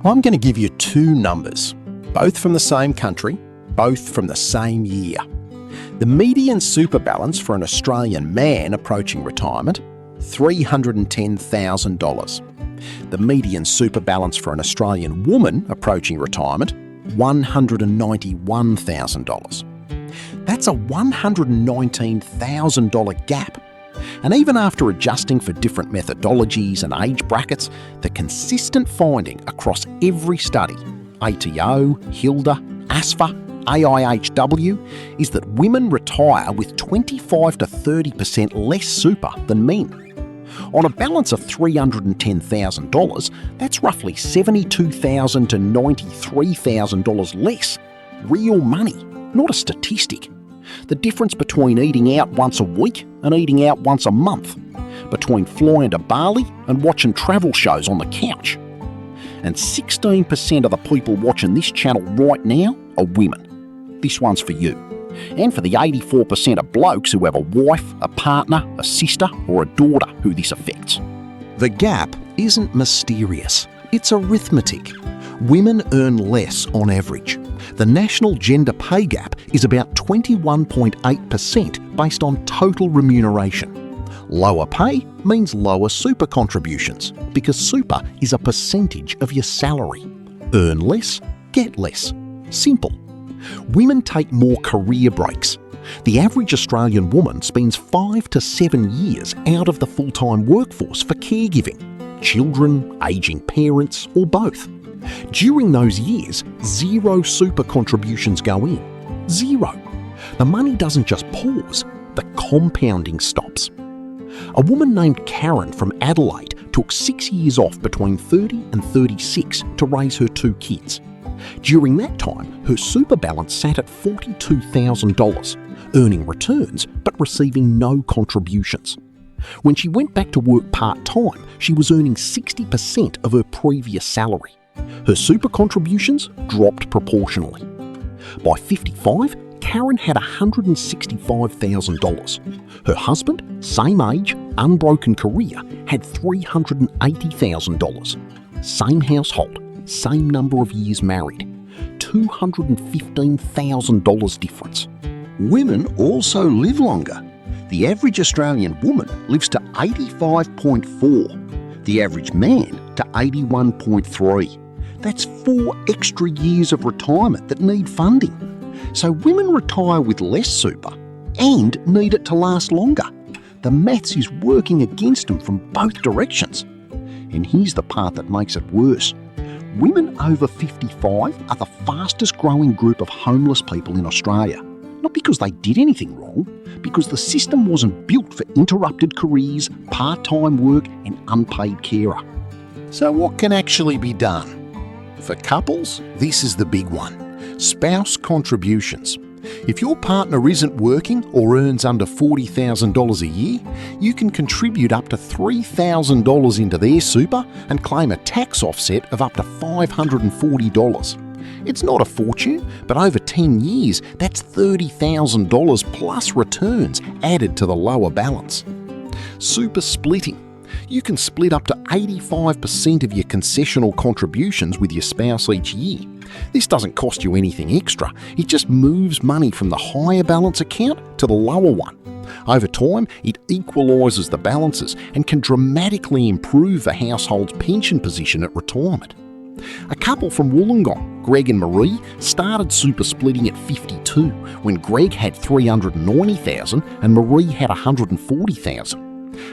I'm going to give you two numbers, both from the same country, both from the same year. The median super balance for an Australian man approaching retirement, $310,000. The median super balance for an Australian woman approaching retirement, $191,000. That's a $119,000 gap. And even after adjusting for different methodologies and age brackets, the consistent finding across every study, ATO, HILDA, ASFA, AIHW, is that women retire with 25 to 30% less super than men. On a balance of $310,000, that's roughly $72,000 to $93,000 less. Real money, not a statistic. The difference between eating out once a week and eating out once a month, between flying to Bali and watching travel shows on the couch. And 16% of the people watching this channel right now are women. This one's for you. And for the 84% of blokes who have a wife, a partner, a sister or a daughter who this affects. The gap isn't mysterious, it's arithmetic. Women earn less on average. The national gender pay gap is about 21.8% based on total remuneration. Lower pay means lower super contributions because super is a percentage of your salary. Earn less, get less. Simple. Women take more career breaks. The average Australian woman spends 5 to 7 years out of the full-time workforce for caregiving, children, ageing parents, or both. During those years, zero super contributions go in. Zero. The money doesn't just pause, the compounding stops. A woman named Karen from Adelaide took 6 years off between 30 and 36 to raise her 2 kids. During that time, her super balance sat at $42,000, earning returns but receiving no contributions. When she went back to work part-time, she was earning 60% of her previous salary. Her super contributions dropped proportionally. By 55, Karen had $165,000. Her husband, same age, unbroken career, had $380,000. Same household, same number of years married. $215,000 difference. Women also live longer. The average Australian woman lives to 85.4. The average man to 81.3. That's 4 extra years of retirement that need funding. So women retire with less super and need it to last longer. The maths is working against them from both directions. And here's the part that makes it worse. Women over 55 are the fastest growing group of homeless people in Australia. Not because they did anything wrong, because the system wasn't built for interrupted careers, part-time work and unpaid carer. So what can actually be done? For couples, this is the big one. Spouse contributions. If your partner isn't working or earns under $40,000 a year, you can contribute up to $3,000 into their super and claim a tax offset of up to $540. It's not a fortune, but over 10 years, that's $30,000 plus returns added to the lower balance. Super splitting. You can split up to 85% of your concessional contributions with your spouse each year. This doesn't cost you anything extra, it just moves money from the higher balance account to the lower one. Over time, it equalises the balances and can dramatically improve the household's pension position at retirement. A couple from Wollongong, Greg and Marie, started super splitting at 52 when Greg had $390,000 and Marie had $140,000.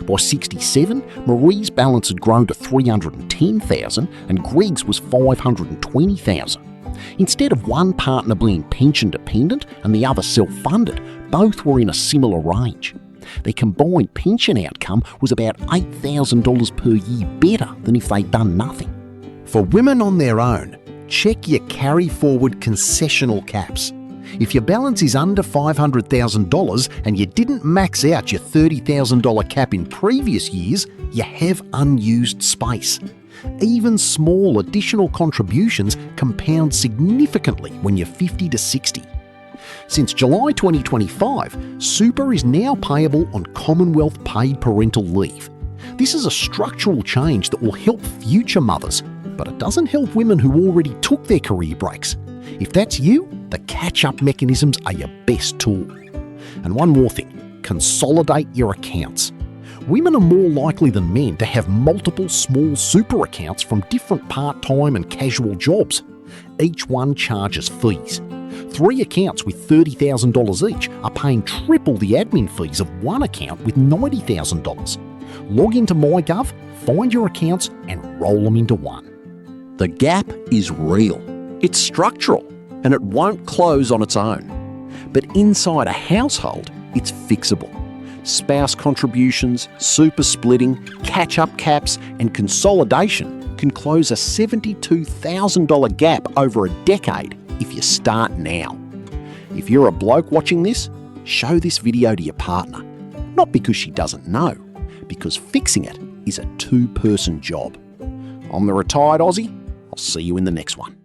By 67, Marie's balance had grown to $310,000 and Greg's was $520,000. Instead of one partner being pension dependent and the other self-funded, both were in a similar range. Their combined pension outcome was about $8,000 per year better than if they'd done nothing. For women on their own, check your carry-forward concessional caps. If your balance is under $500,000 and you didn't max out your $30,000 cap in previous years, you have unused space. Even small additional contributions compound significantly when you're 50 to 60. Since July 2025, super is now payable on Commonwealth paid parental leave. This is a structural change that will help future mothers, but it doesn't help women who already took their career breaks. If that's you, the catch-up mechanisms are your best tool. And one more thing, consolidate your accounts. Women are more likely than men to have multiple small super accounts from different part-time and casual jobs. Each one charges fees. 3 accounts with $30,000 each are paying triple the admin fees of one account with $90,000. Log into MyGov, find your accounts and roll them into one. The gap is real. It's structural and it won't close on its own. But inside a household, it's fixable. Spouse contributions, super splitting, catch-up caps and consolidation can close a $72,000 gap over a decade if you start now. If you're a bloke watching this, show this video to your partner. Not because she doesn't know, because fixing it is a 2-person job. I'm the Retired Aussie. I'll see you in the next one.